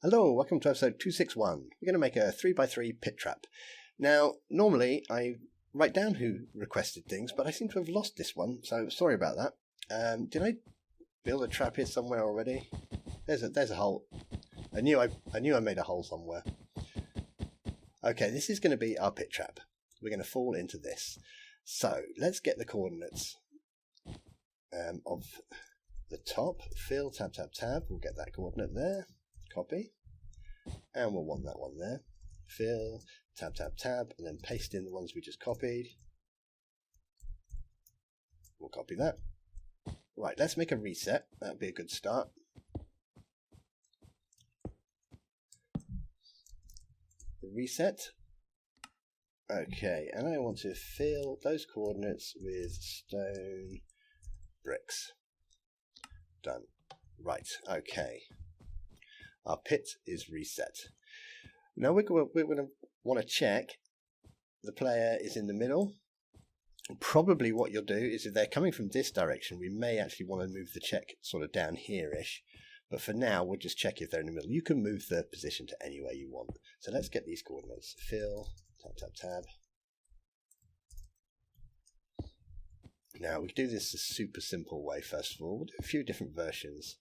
Hello, welcome to episode 261. We're going to make a 3x3 pit trap. Now, normally I write down who requested things, but I seem to have lost this one, so sorry about that. Did I build a trap here somewhere already? There's a hole. I knew I made a hole somewhere. Okay, this is going to be our pit trap. We're going to fall into this. So let's get the coordinates of the top. Fill, tab, tab, tab. We'll get that coordinate there. Copy. And we'll want that one there. Fill, tab, tab, tab, and then paste in the ones we just copied. We'll copy that. Right, let's make a reset. That'd be a good start. The reset. Okay, and I want to fill those coordinates with stone bricks. Done. Right, okay. Our pit is reset. Now we're going to want to check the player is in the middle. Probably what you'll do is if they're coming from this direction, we may actually want to move the check sort of down here-ish. But for now, we'll just check if they're in the middle. You can move the position to anywhere you want. So let's get these coordinates. Fill, tab, tab, tab. Now we do this a super simple way first of all. We'll do a few different versions.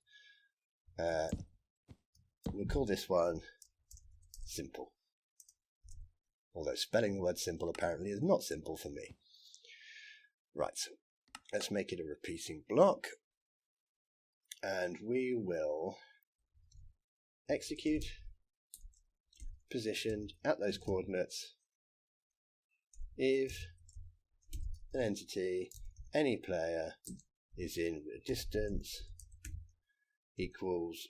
We'll call this one simple. Although spelling the word simple apparently is not simple for me. Right, let's make it a repeating block. And we will execute positioned at those coordinates if an entity, any player, is in a distance equals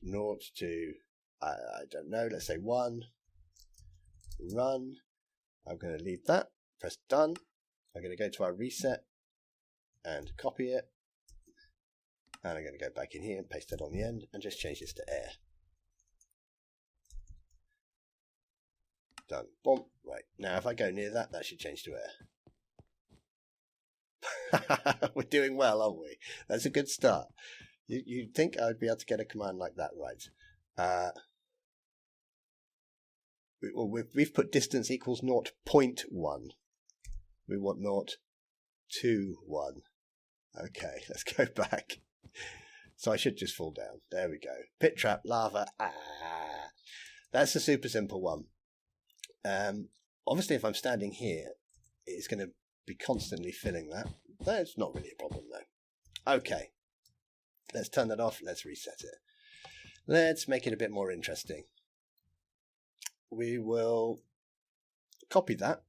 0 to, I don't know, let's say 1, run. I'm going to leave that, press done. I'm going to go to our reset and copy it. And I'm going to go back in here and paste that on the end and just change this to air. Done. Boom. Right. Now if I go near that, that should change to air. We're doing well, aren't we? That's a good start. You'd think I'd be able to get a command like that right. We've put distance equals 0.1. We want 0.21. Okay, let's go back. So I should just fall down. There we go. Pit trap, lava. That's a super simple one. Obviously, if I'm standing here, it's going to be constantly filling that. That's not really a problem, though. Okay. Let's turn that off. Let's reset it. Let's make it a bit more interesting. We will copy that.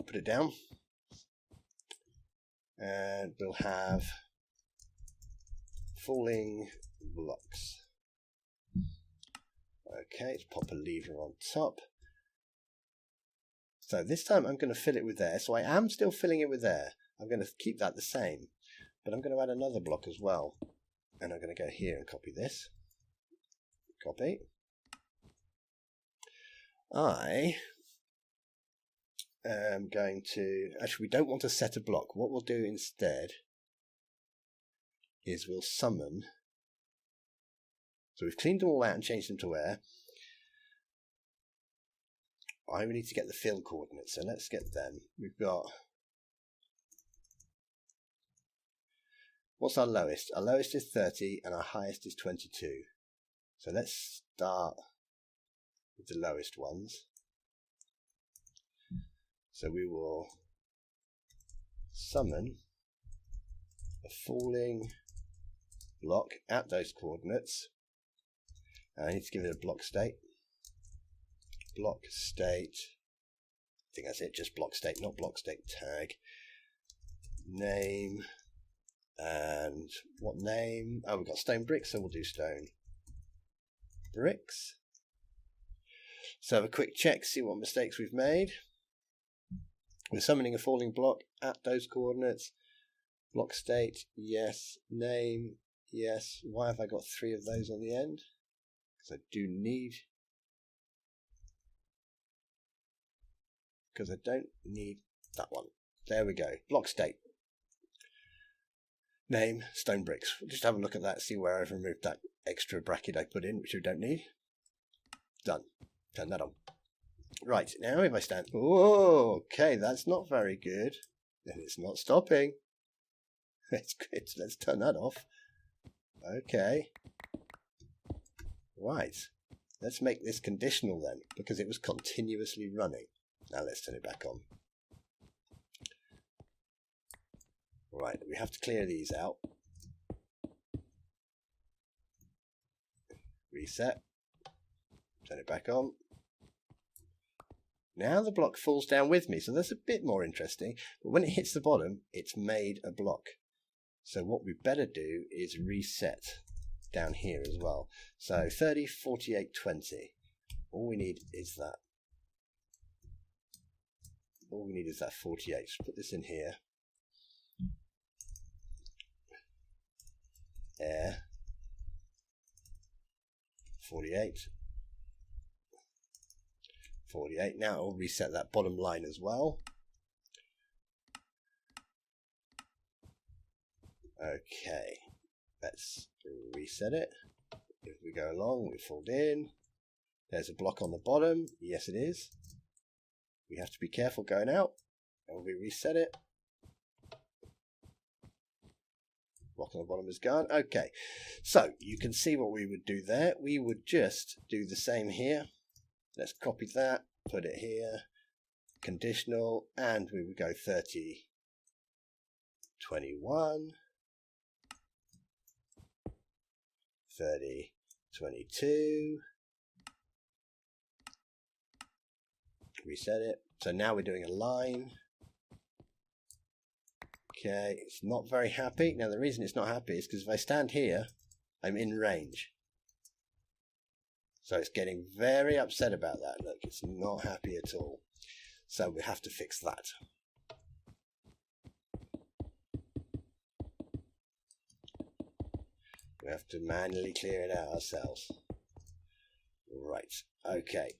Put it down. And we'll have falling blocks. Okay, let's pop a lever on top. So this time I'm going to fill it with air. So I am still filling it with air. I'm going to keep that the same. But I'm going to add another block as well. And I'm going to go here and copy this. Copy. I am going to... Actually, we don't want to set a block. What we'll do instead is we'll summon. So we've cleaned them all out and changed them to air. I need to get the fill coordinates, so let's get them. We've got... What's our lowest? Our lowest is 30 and our highest is 22. So let's start with the lowest ones. So we will summon a falling block at those coordinates. I need to give it a block state. Block state. I think that's it, just block state, not block state tag. Name. And what name? Oh, we've got stone bricks, so we'll do stone bricks. So have a quick check, see what mistakes we've made. We're summoning a falling block at those coordinates. Block state, yes. Name, yes. Why have I got 3 of those on the end? Because I do need... Because I don't need that one. There we go. Block state. name, stone bricks. We'll just have a look at that, see where I've removed that extra bracket I put in, which we don't need. Done. Turn that on. Right, now if I stand... Oh, okay, that's not very good. And it's not stopping. That's good. Let's turn that off. Okay. Right. Let's make this conditional then, because it was continuously running. Now let's turn it back on. Right, we have to clear these out. Reset. Turn it back on. Now the block falls down with me, so that's a bit more interesting. But when it hits the bottom, it's made a block. So what we better do is reset down here as well. So 30, 48, 20. All we need is that. All we need is that 48. Just put this in here. Air. 48. 48. Now I'll reset that bottom line as well. Okay, let's reset it. If we go along, we fold in. There's a block on the bottom. Yes, it is. We have to be careful going out. And we reset it. Block on the bottom is gone. Okay, so you can see what we would do there. We would just do the same here. Let's copy that, put it here, conditional, and we would go 30, 21, 30, 22, reset it. So now we're doing a line. Okay, it's not very happy. Now the reason it's not happy is because if I stand here, I'm in range. So it's getting very upset about that. Look, it's not happy at all. So we have to fix that. We have to manually clear it out ourselves. Right, okay.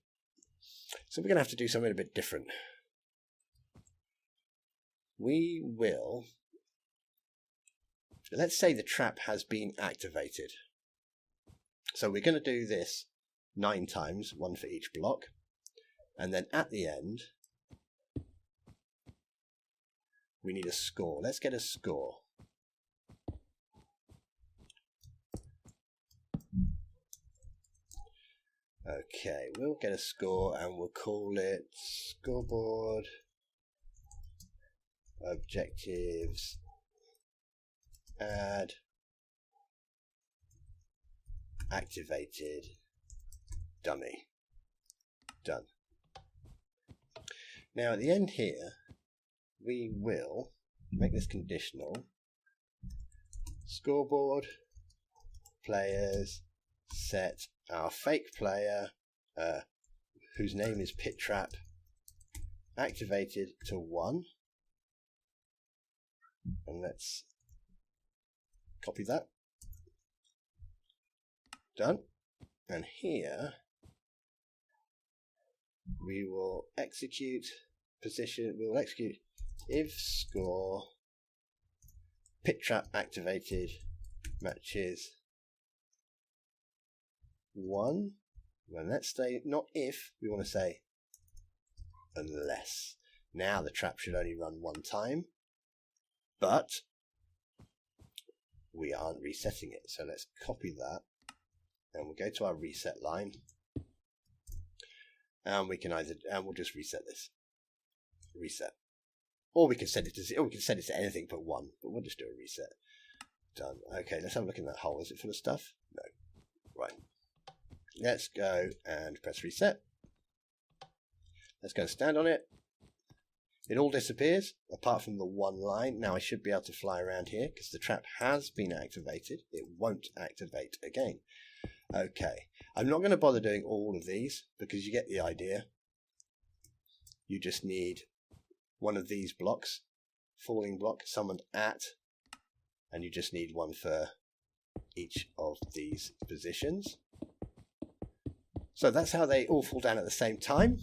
So we're going to have to do something a bit different. We will... Let's say the trap has been activated. So we're going to do this 9 times, 1 for each block, and then at the end we need a score. Let's get a score. Okay, we'll get a score and we'll call it scoreboard objectives add activated dummy. Done. Now at the end here, we will make this conditional. Scoreboard players set our fake player, whose name is Pit Trap, activated to 1. And let's copy that. Done. And here we will execute position. We will execute if score Pit Trap activated matches 1. And let's say not if, we want to say unless. Now the trap should only run 1 time, but we aren't resetting it. So let's copy that and we'll go to our reset line. And we can we'll just reset this. Reset. Or we can set it to anything but 1, but we'll just do a reset. Done. Okay, let's have a look in that hole. Is it full of stuff? No. Right. Let's go and press reset. Let's go stand on it. It all disappears apart from the 1 line. Now I should be able to fly around here because the trap has been activated. It won't activate again. Okay, I'm not going to bother doing all of these because you get the idea. You just need one of these blocks, falling block, summoned at, and you just need 1 for each of these positions. So that's how they all fall down at the same time.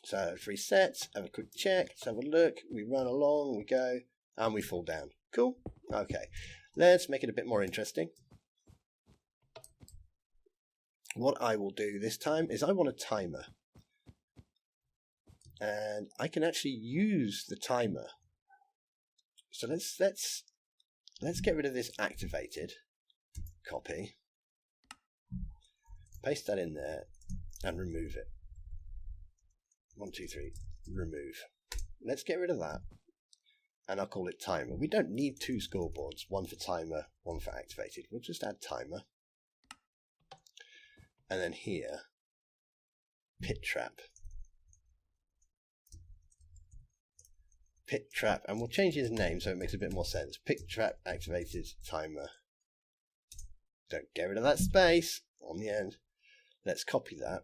So let's reset, have a quick check, let's have a look, we run along, we go, and we fall down. Cool. Okay, let's make it a bit more interesting. What I will do this time is I want a timer. And I can actually use the timer. So let's get rid of this activated. Copy. Paste that in there and remove it. 1, 2, 3. Remove. Let's get rid of that. And I'll call it timer. We don't need 2 scoreboards, one for timer, one for activated. We'll just add timer. And then here, pit trap. Pit trap, and we'll change his name so it makes a bit more sense. Pit trap activated timer. Don't get rid of that space on the end. Let's copy that.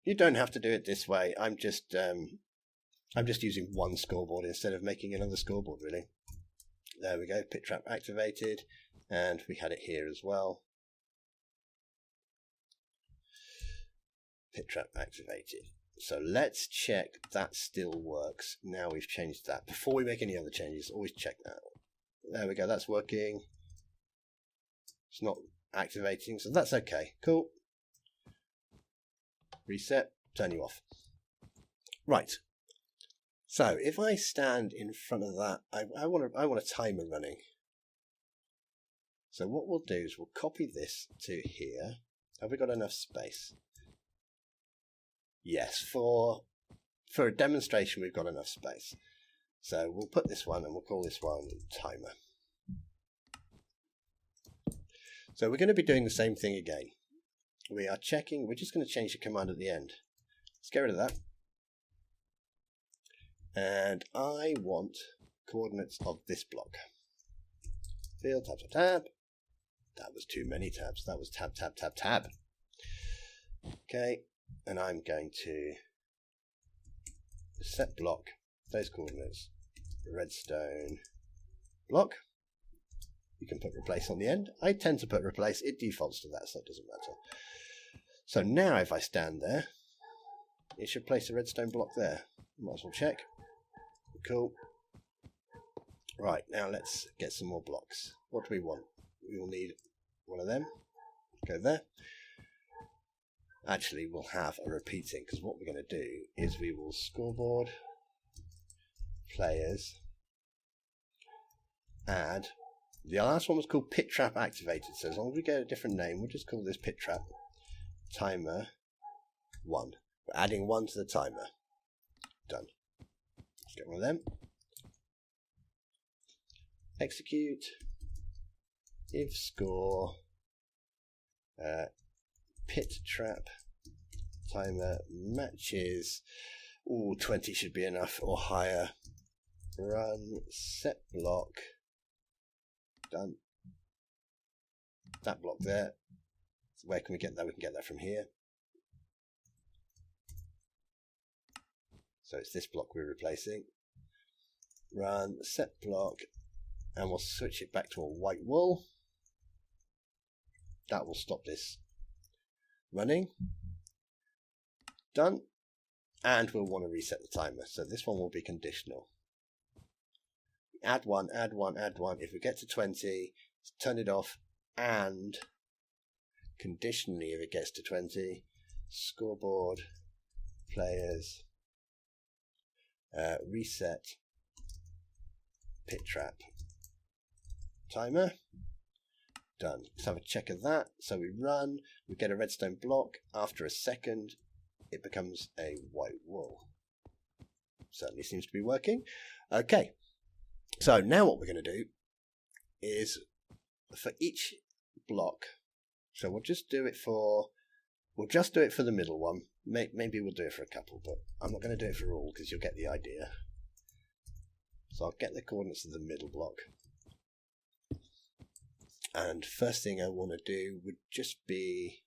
You don't have to do it this way. I'm just using one scoreboard instead of making another scoreboard, really. There we go, pit trap activated, and we had it here as well. Pit trap activated. So let's check that still works. Now we've changed that. Before we make any other changes, always check that. There we go, that's working. It's not activating, so that's okay. Cool. Reset, turn you off. Right. So if I stand in front of that, I want a timer running. So what we'll do is we'll copy this to here. Have we got enough space? Yes, for a demonstration we've got enough space. So we'll put this one and we'll call this one timer. So we're going to be doing the same thing again. We are checking, we're just going to change the command at the end. Let's get rid of that. And I want coordinates of this block. Field, tab, tab, tab. That was too many tabs. That was tab, tab, tab, tab. Okay, and I'm going to set block, those coordinates, redstone block. You can put replace on the end. I tend to put replace. It defaults to that, so it doesn't matter. So now if I stand there, it should place a redstone block there. Might as well check. Cool. Right, now let's get some more blocks. What do we want? We will need one of them. Go there. Actually, we'll have a repeating, because what we're going to do is we will scoreboard, players, add. The last one was called pit trap activated, so as long as we get a different name, we'll just call this pit trap timer 1. We're adding 1 to the timer. Done. Let's get one of them. Execute. If score pit trap timer matches. Ooh, 20 should be enough or higher. Run set block. Done. That block there. So where can we get that? We can get that from here. So it's this block we're replacing. Run set block, and we'll switch it back to a white wool. That will stop this running. Done. And we'll want to reset the timer. So this one will be conditional. Add 1, add 1, add 1. If we get to 20, turn it off, and conditionally, if it gets to 20, scoreboard, players, reset, pit trap, timer. Done. Let's have a check of that. So we run, we get a redstone block. After a second, it becomes a white wool. Certainly seems to be working. Okay. So now what we're going to do is for each block, so we'll just do it for the middle one. Maybe we'll do it for a couple, but I'm not going to do it for all because you'll get the idea. So I'll get the coordinates of the middle block. And first thing I want to do would just be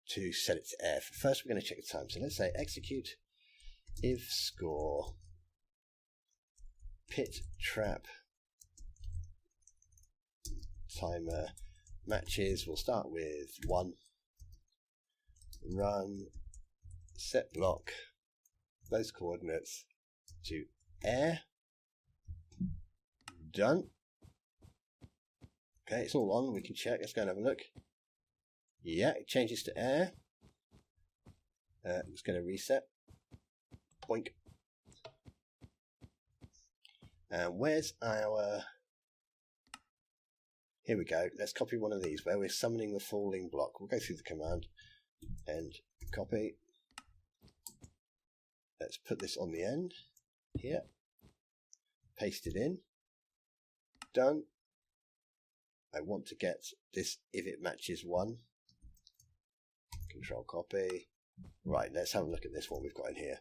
to set it to F. First we're going to check the time. So let's say execute if score pit trap timer matches. We'll start with 1. Run set block, those coordinates, to air. Done. Okay, it's all on. We can check. Let's go and have a look. Yeah, it changes to air. It's going to reset. Boink. And where's our... Here we go. Let's copy one of these where we're summoning the falling block. We'll go through the command and copy. Let's put this on the end here. Paste it in. Done. I want to get this if it matches 1. Control copy. Right, let's have a look at this one we've got in here.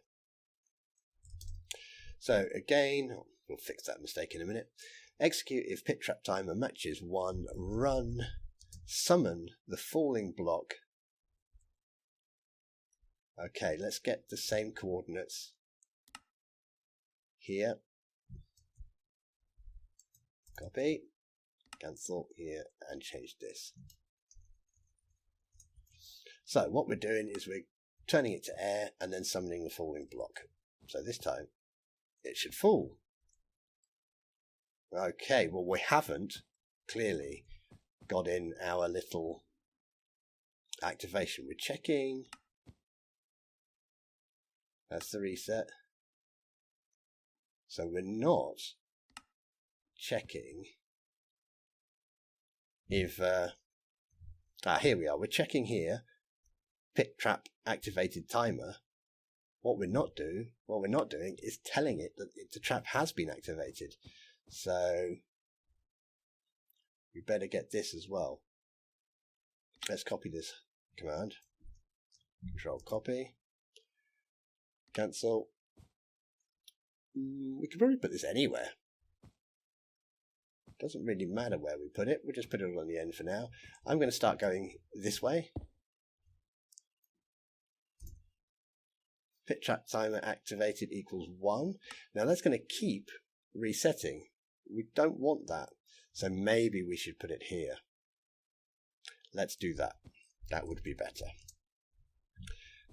So again, we'll fix that mistake in a minute. Execute if pit trap timer matches 1. Run. Summon the falling block. Okay, let's get the same coordinates here. Copy. Cancel here and change this. So what we're doing is we're turning it to air and then summoning the falling block. So this time it should fall. Okay, well we haven't clearly got in our little activation. We're checking. That's the reset. So we're not checking if here we are. We're checking here. Pit trap activated timer. What we're not doing is telling it that the trap has been activated. So we better get this as well. Let's copy this command. Control copy. Cancel. We could probably put this anywhere. Doesn't really matter where we put it. We'll just put it on the end for now. I'm going to start going this way. Pit trap timer activated equals 1. Now that's going to keep resetting. We don't want that. So maybe we should put it here. Let's do that. That would be better.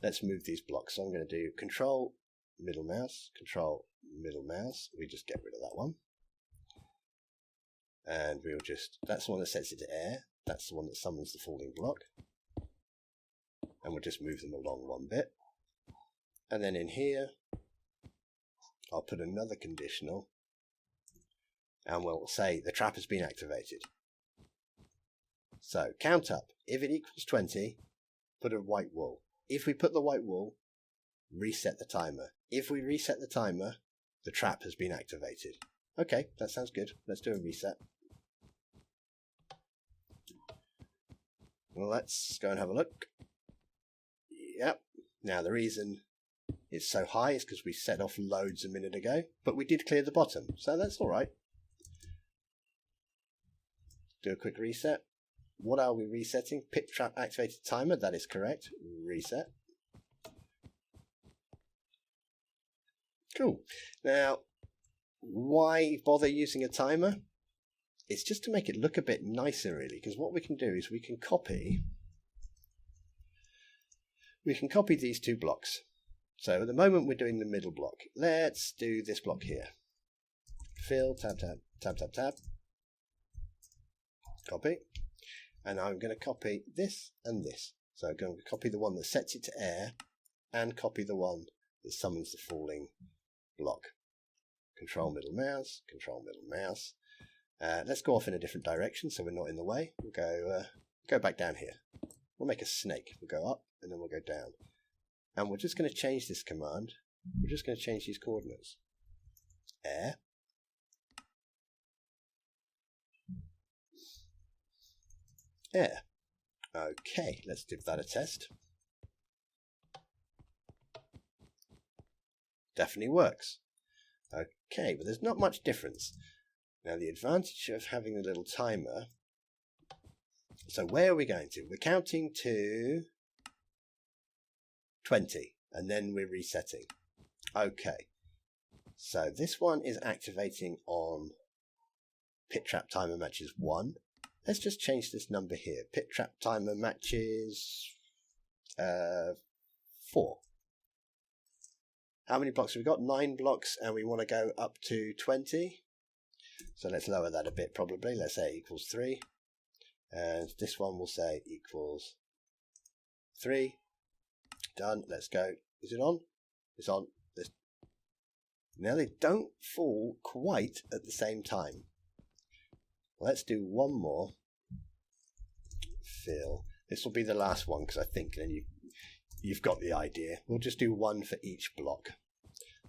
Let's move these blocks. So I'm going to do control middle mouse, control middle mouse. We just get rid of that one. And we'll just, that's the one that sets it to air. That's the one that summons the falling block. And we'll just move them along one bit. And then in here, I'll put another conditional. And we'll say the trap has been activated. So count up. If it equals 20, put a white wall. If we put the white wall, reset the timer. If we reset the timer, the trap has been activated. Okay, that sounds good. Let's do a reset. Well, let's go and have a look. Yep. Now the reason it's so high is because we set off loads a minute ago, but we did clear the bottom, so that's all right. Do a quick reset. What are we resetting? Pit trap activated timer. That is correct. Reset. Cool. Now, why bother using a timer? It's just to make it look a bit nicer, really, because what we can do is we can copy these two blocks. So at the moment we're doing the middle block. Let's do this block here. Fill, tab, tab, tab, tab, tab. Copy. And I'm going to copy this and this. So I'm going to copy the one that sets it to air and copy the one that summons the falling block. Control middle mouse, control middle mouse. Let's go off in a different direction so we're not in the way. We'll go back down here. We'll make a snake. We'll go up and then we'll go down. And we're just going to change this command. We're just going to change these coordinates. Air. Air. Okay, let's give that a test. Definitely works. Okay, but there's not much difference. Now the advantage of having a little timer, so where are we going to? We're counting to 20 and then we're resetting. Okay, so this one is activating on pit trap timer matches 1. Let's just change this number here. Pit trap timer matches 4. How many blocks have we got? 9 blocks, and we want to go up to 20. So let's lower that a bit probably. Let's say equals 3. And this one will say equals 3. Done. Let's go. Is it on? It's on. Now they don't fall quite at the same time. Let's do one more. Fill. This will be the last one because I think then you've got the idea. We'll just do one for each block.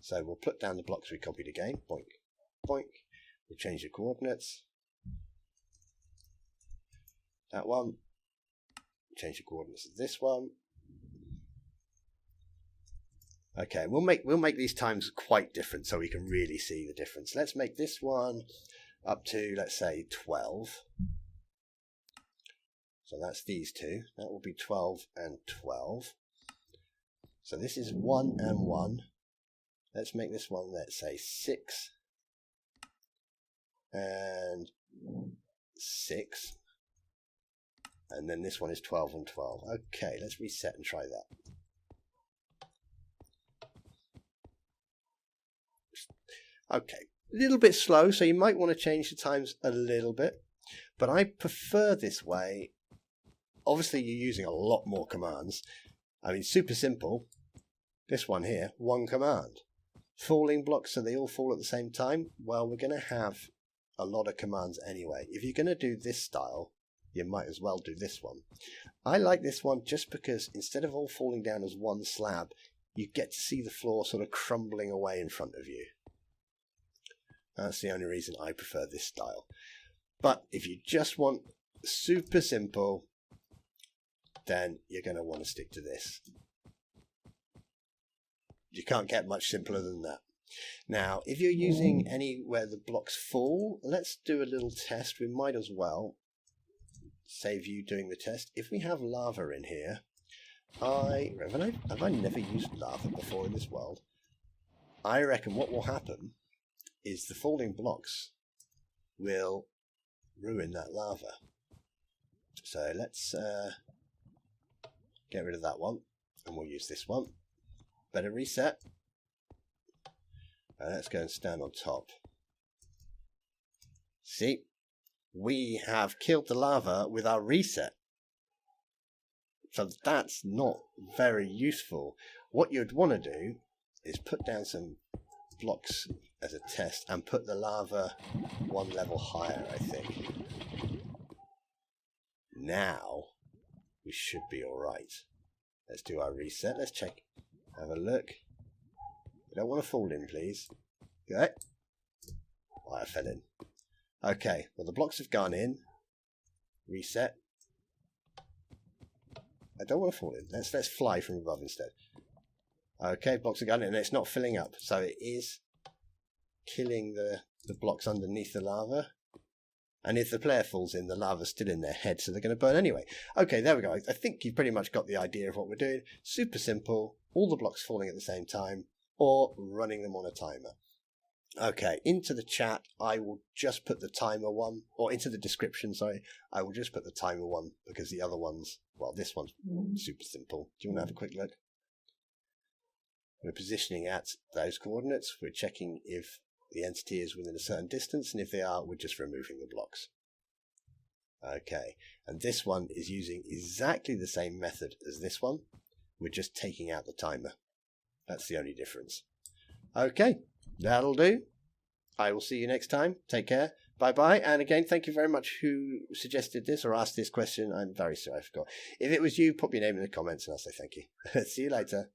So we'll put down the blocks we copied again. Boink, boink. We'll change the coordinates. That one. Change the coordinates of this one. Okay, we'll make these times quite different so we can really see the difference. Let's make this one up to, let's say, 12. So that's these two. That will be 12 and 12. So this is 1 and 1. Let's make this one, let's say, 6 and 6. And then this one is 12 and 12. Okay, let's reset and try that. Okay, a little bit slow, so you might want to change the times a little bit, but I prefer this way. Obviously, you're using a lot more commands. I mean, super simple. This one here, one command. Falling blocks, so they all fall at the same time. Well, we're going to have a lot of commands anyway. If you're going to do this style, you might as well do this one. I like this one just because instead of all falling down as one slab, you get to see the floor sort of crumbling away in front of you. That's the only reason I prefer this style. But if you just want super simple, then you're going to want to stick to this. You can't get much simpler than that. Now, if you're using any where the blocks fall, let's do a little test. We might as well save you doing the test. If we have lava in here, have I never used lava before in this world? I reckon what will happen is the falling blocks will ruin that lava. So let's get rid of that one, and we'll use this one. Better reset. And let's go and stand on top. See, we have killed the lava with our reset. So that's not very useful. What you'd want to do is put down some blocks as a test and put the lava one level higher, I think. Now we should be alright. Let's do our reset. Let's check. Have a look. You don't want to fall in, please. Okay. Oh, I fell in. Okay, well the blocks have gone in. Reset. I don't want to fall in. Let's fly from above instead. Okay, blocks have gone in and it's not filling up. So it is killing the blocks underneath the lava. And if the player falls in, the lava's still in their head, so they're going to burn anyway. Okay, there we go. I think you pretty much got the idea of what we're doing. Super simple. All the blocks falling at the same time, or running them on a timer. Okay, into the chat, I will just put the timer one, or into the description, sorry. I will just put the timer one, because the other ones, well, this one's super simple. Do you want to have a quick look? We're positioning at those coordinates. We're checking if the entity is within a certain distance, and if they are, we're just removing the blocks. Okay, and this one is using exactly the same method as this one. We're just taking out the timer. That's the only difference. Okay, that'll do. I will see you next time. Take care. Bye-bye. And again, thank you very much who suggested this or asked this question. I'm very sorry I forgot. If it was you, put your name in the comments and I'll say thank you. See you later.